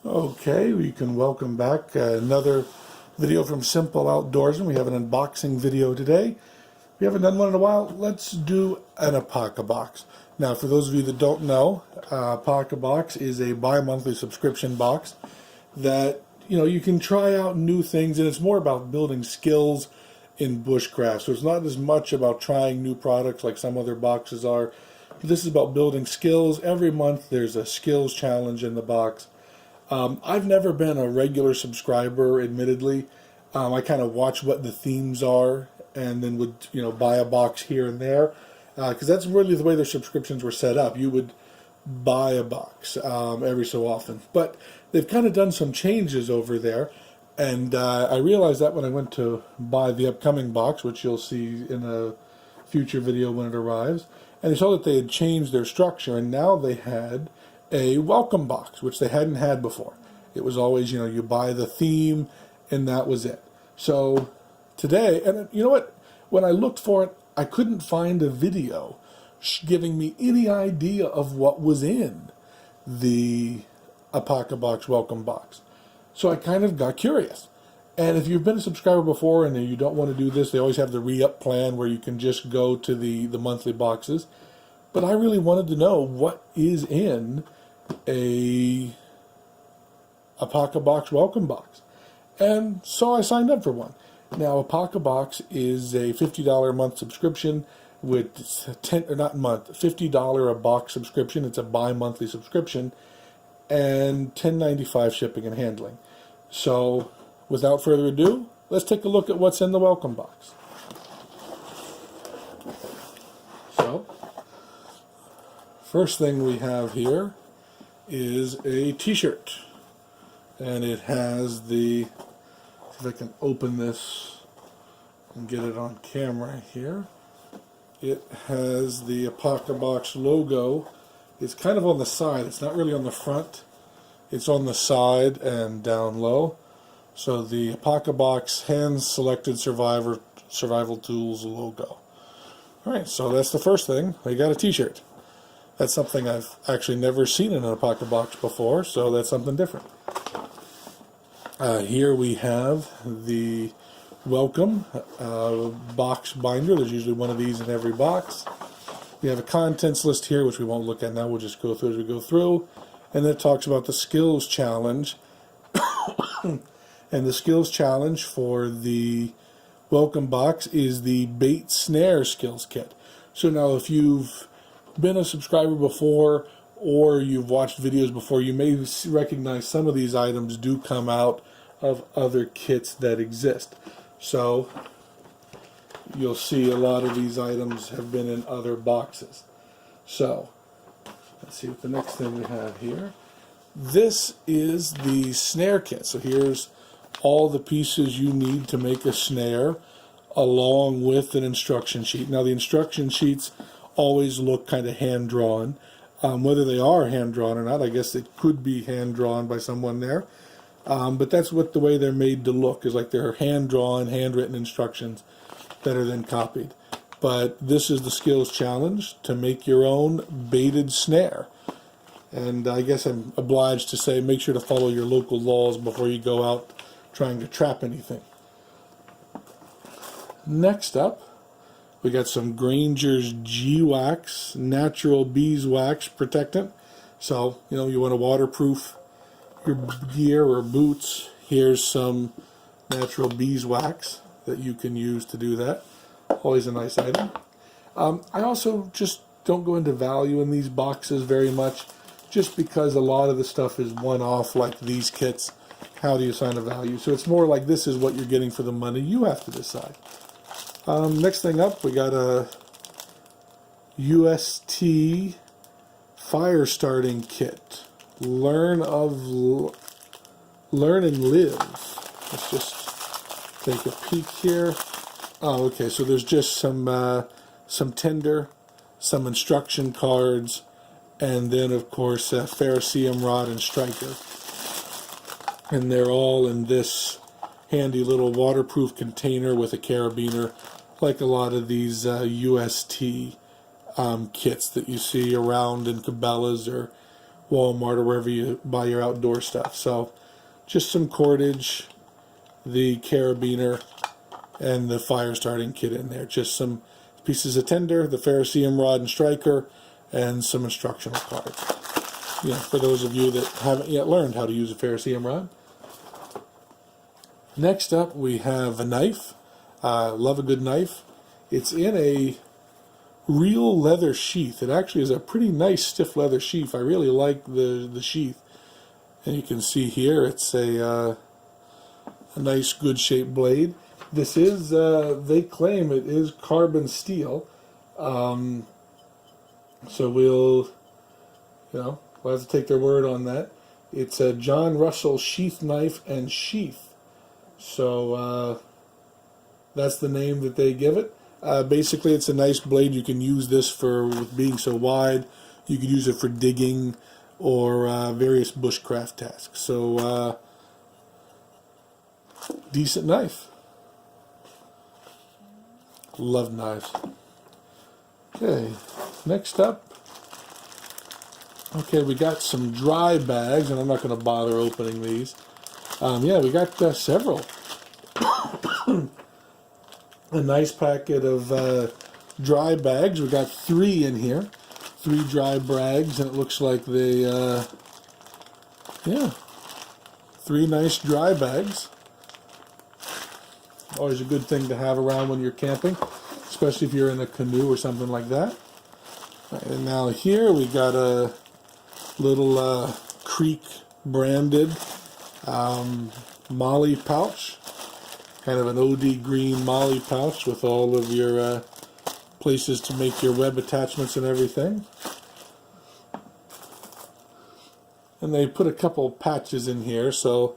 Okay, we can welcome back another video from Simple Outdoorsman. We have an unboxing video today. We haven't done one in a while. Let's do an Apocabox. Now, for those of you that don't know, Apocabox is a bi-monthly subscription box that you can try out new things, and it's more about building skills in bushcraft. So it's not as much about trying new products like some other boxes are. This is about building skills. Every month there's a skills challenge in the box. I've never been a regular subscriber, admittedly. I kind of watch what the themes are and then would, buy a box here and there. Because that's really the way their subscriptions were set up. You would buy a box every so often. But they've kind of done some changes over there. And I realized that when I went to buy the upcoming box, which you'll see in a future video when it arrives. And I saw that they had changed their structure, and now they had a welcome box, which they hadn't had before. It was always, you buy the theme, and that was it. So today, and you know what? When I looked for it, I couldn't find a video giving me any idea of what was in the Apocabox welcome box. So I kind of got curious. And if you've been a subscriber before and you don't want to do this, they always have the re-up plan where you can just go to the monthly boxes. But I really wanted to know what is in a Apocabox welcome box. And so I signed up for one. Now, Apocabox is a $50 a month subscription with $50 a box subscription. It's a bi-monthly subscription, and $10.95 shipping and handling. So without further ado, let's take a look at what's in the welcome box. So, first thing we have here is a t-shirt, and it has the, if I can open this and get it on camera here, it has the Apocabox logo. It's kind of on the side, it's not really on the front, it's on the side and down low. So the Apocabox hand-selected survival tools logo. Alright, so that's the first thing. We got a t-shirt. That's something I've actually never seen in an Apocabox before, so that's something different. Here we have the welcome box binder. There's usually one of these in every box. We have a contents list here, which we won't look at now. We'll just go through as we go through. And then it talks about the skills challenge. And the skills challenge for the welcome box is the bait snare skills kit. So now if you've been a subscriber before or you've watched videos before, you may recognize some of these items do come out of other kits that exist. So you'll see a lot of these items have been in other boxes. So let's see what the next thing we have here. This is the snare kit. So here's all the pieces you need to make a snare, along with an instruction sheet. Now the instruction sheets always look kind of hand-drawn. Whether they are hand-drawn or not, I guess it could be hand-drawn by someone there. But that's what the way they're made to look, is like they're hand-drawn, handwritten instructions that are then copied. But this is the skills challenge to make your own baited snare. And I guess I'm obliged to say, make sure to follow your local laws before you go out trying to trap anything. Next up, we got some Granger's G-Wax Natural Beeswax Protectant. So, you want to waterproof your gear or boots. Here's some natural beeswax that you can use to do that. Always a nice item. I also just don't go into value in these boxes very much, just because a lot of the stuff is one-off, like these kits. How do you assign a value? So it's more like this is what you're getting for the money. You have to decide. Next thing up, we got a UST fire starting kit. Learn and live. Let's just take a peek here. Oh, okay. So there's just some tinder, some instruction cards, and then of course a ferrocerium rod and striker. And they're all in this handy little waterproof container with a carabiner, like a lot of these UST kits that you see around in Cabela's or Walmart or wherever you buy your outdoor stuff. So just some cordage, the carabiner, and the fire starting kit in there. Just some pieces of tinder, the ferrocerium rod and striker, and some instructional cards. You know, for those of you that haven't yet learned how to use a ferrocerium rod. Next up, we have a knife. Love a good knife. It's in a real leather sheath. It actually is a pretty nice stiff leather sheath. I really like the sheath. And you can see here it's a nice good shaped blade. This is, they claim it is carbon steel. So we'll have to take their word on that. It's a John Russell sheath knife and sheath. So that's the name that they give it. Basically, it's a nice blade. You can use this for being so wide. You could use it for digging or various bushcraft tasks. So decent knife. Love knives. Okay, next up. Okay, we got some dry bags, and I'm not going to bother opening these. Yeah, we got several. A nice packet of dry bags. We got 3 in here. 3 dry bags, and it looks like they, yeah, 3 nice dry bags. Always a good thing to have around when you're camping, especially if you're in a canoe or something like that. And now here we got a little Creek branded Molly pouch, kind of an OD green Molly pouch with all of your places to make your web attachments and everything. And they put a couple patches in here. So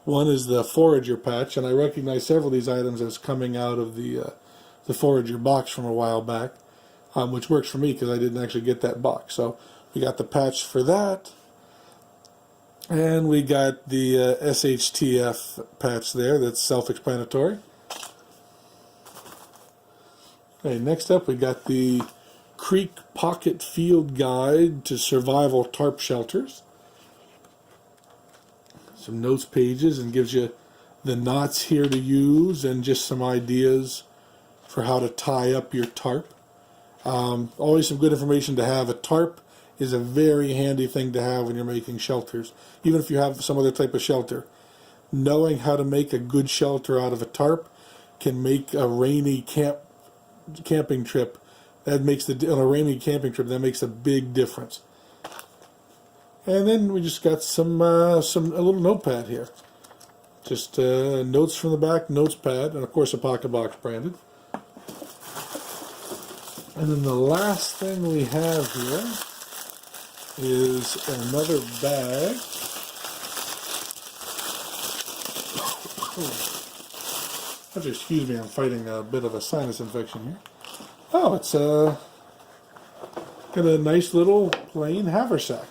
one is the Forager patch, and I recognize several of these items as coming out of the Forager box from a while back, which works for me because I didn't actually get that box. So we got the patch for that, and we got the SHTF patch there. That's self-explanatory. Okay, next up we got the Creek Pocket Field Guide to Survival Tarp Shelters. Some notes pages, and gives you the knots here to use and just some ideas for how to tie up your tarp. Always some good information to have. A tarp is a very handy thing to have when you're making shelters. Even if you have some other type of shelter, knowing how to make a good shelter out of a tarp can make a rainy camping trip. On a rainy camping trip, that makes a big difference. And then we just got a little notepad here. Just notes from the back, notes pad, and of course Apocabox branded. And then the last thing we have here is another bag. Excuse me, I'm fighting a bit of a sinus infection here. Oh, it's got a nice little plain haversack.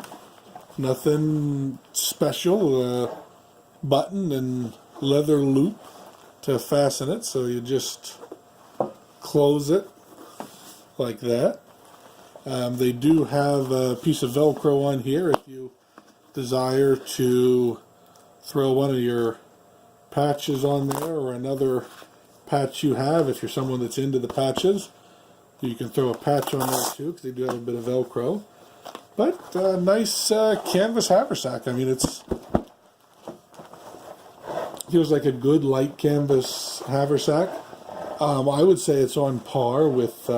Nothing special. Button and leather loop to fasten it, so you just close it like that. They do have a piece of Velcro on here if you desire to throw one of your patches on there, or another patch you have. If you're someone that's into the patches, you can throw a patch on there too, because they do have a bit of Velcro. But nice canvas haversack. I mean, it feels like a good light canvas haversack. I would say it's on par with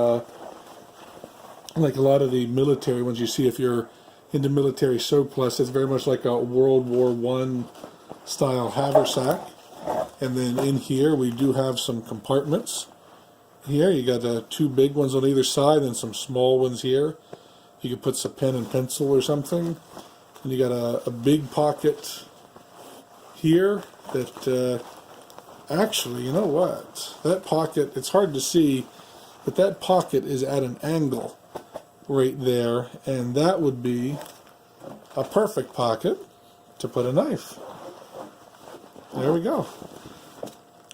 like a lot of the military ones you see if you're into military surplus. It's very much like a World War I style haversack. And then in here we do have some compartments. Here you got 2 big ones on either side and some small ones here. You could put some pen and pencil or something. And you got a big pocket here that actually, you know what? That pocket, it's hard to see, but that pocket is at an angle right there, and that would be a perfect pocket to put a knife. There we go.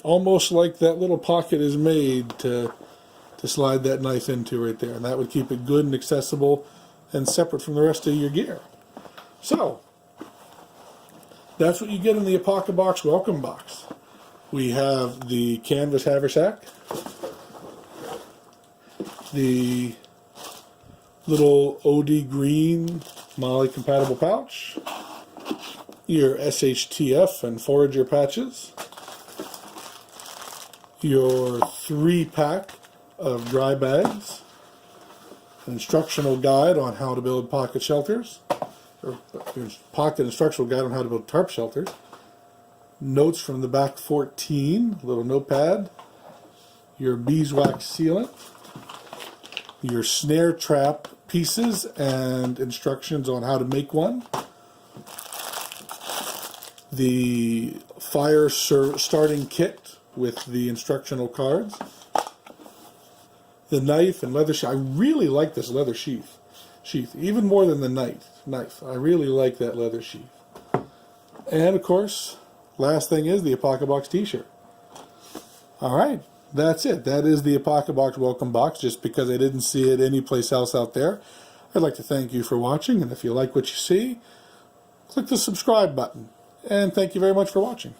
Almost like that little pocket is made to slide that knife into right there, and that would keep it good and accessible and separate from the rest of your gear. So, that's what you get in the Apocabox welcome box. We have the canvas haversack, the little OD green Molly compatible pouch, your SHTF and Forager patches, your 3-pack of dry bags, an instructional guide on how to build pocket shelters, or pocket instructional guide on how to build tarp shelters, notes from the back 14, a little notepad, your beeswax sealant, your snare trap pieces and instructions on how to make one, the fire starting kit with the instructional cards, the knife and leather sheath. I really like this leather sheath, even more than the knife. I really like that leather sheath. And of course, last thing is the Apocabox t-shirt. Alright, that's it. That is the Apocabox welcome box, just because I didn't see it anyplace else out there. I'd like to thank you for watching, and if you like what you see, click the subscribe button. And thank you very much for watching.